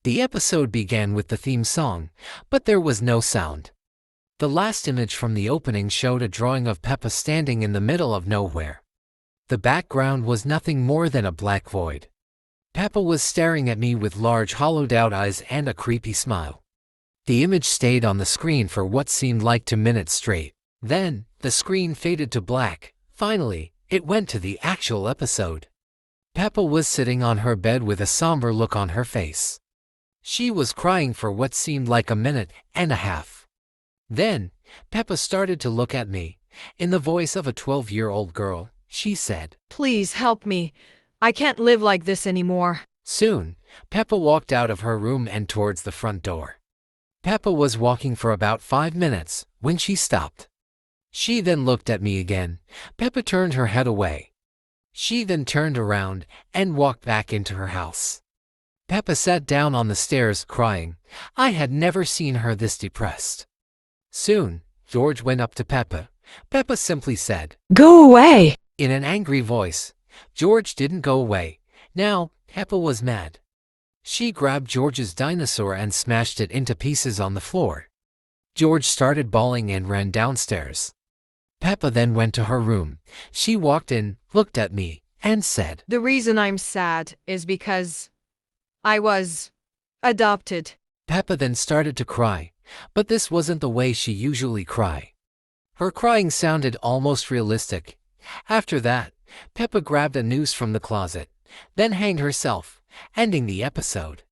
The episode began with the theme song, but there was no sound. The last image from the opening showed a drawing of Peppa standing in the middle of nowhere. The background was nothing more than a black void. Peppa was staring at me with large hollowed-out eyes and a creepy smile. The image stayed on the screen for what seemed like 2 minutes straight. Then, the screen faded to black. Finally, it went to the actual episode. Peppa was sitting on her bed with a somber look on her face. She was crying for what seemed like 1.5 minutes. Then, Peppa started to look at me. In the voice of a 12-year-old girl, she said, "Please help me. I can't live like this anymore." Soon, Peppa walked out of her room and towards the front door. Peppa was walking for about 5 minutes when she stopped. She then looked at me again. Peppa turned her head away. She then turned around and walked back into her house. Peppa sat down on the stairs crying. I had never seen her this depressed. Soon, George went up to Peppa. Peppa simply said, "Go away." in an angry voice. George didn't go away. Now, Peppa was mad. She grabbed George's dinosaur and smashed it into pieces on the floor. George started bawling and ran downstairs. Peppa then went to her room. She walked in, looked at me, and said, "The reason I'm sad is because I was adopted." Peppa then started to cry, but this wasn't the way she usually cry. Her crying sounded almost realistic. After that, Peppa grabbed a noose from the closet, then hanged herself, ending the episode.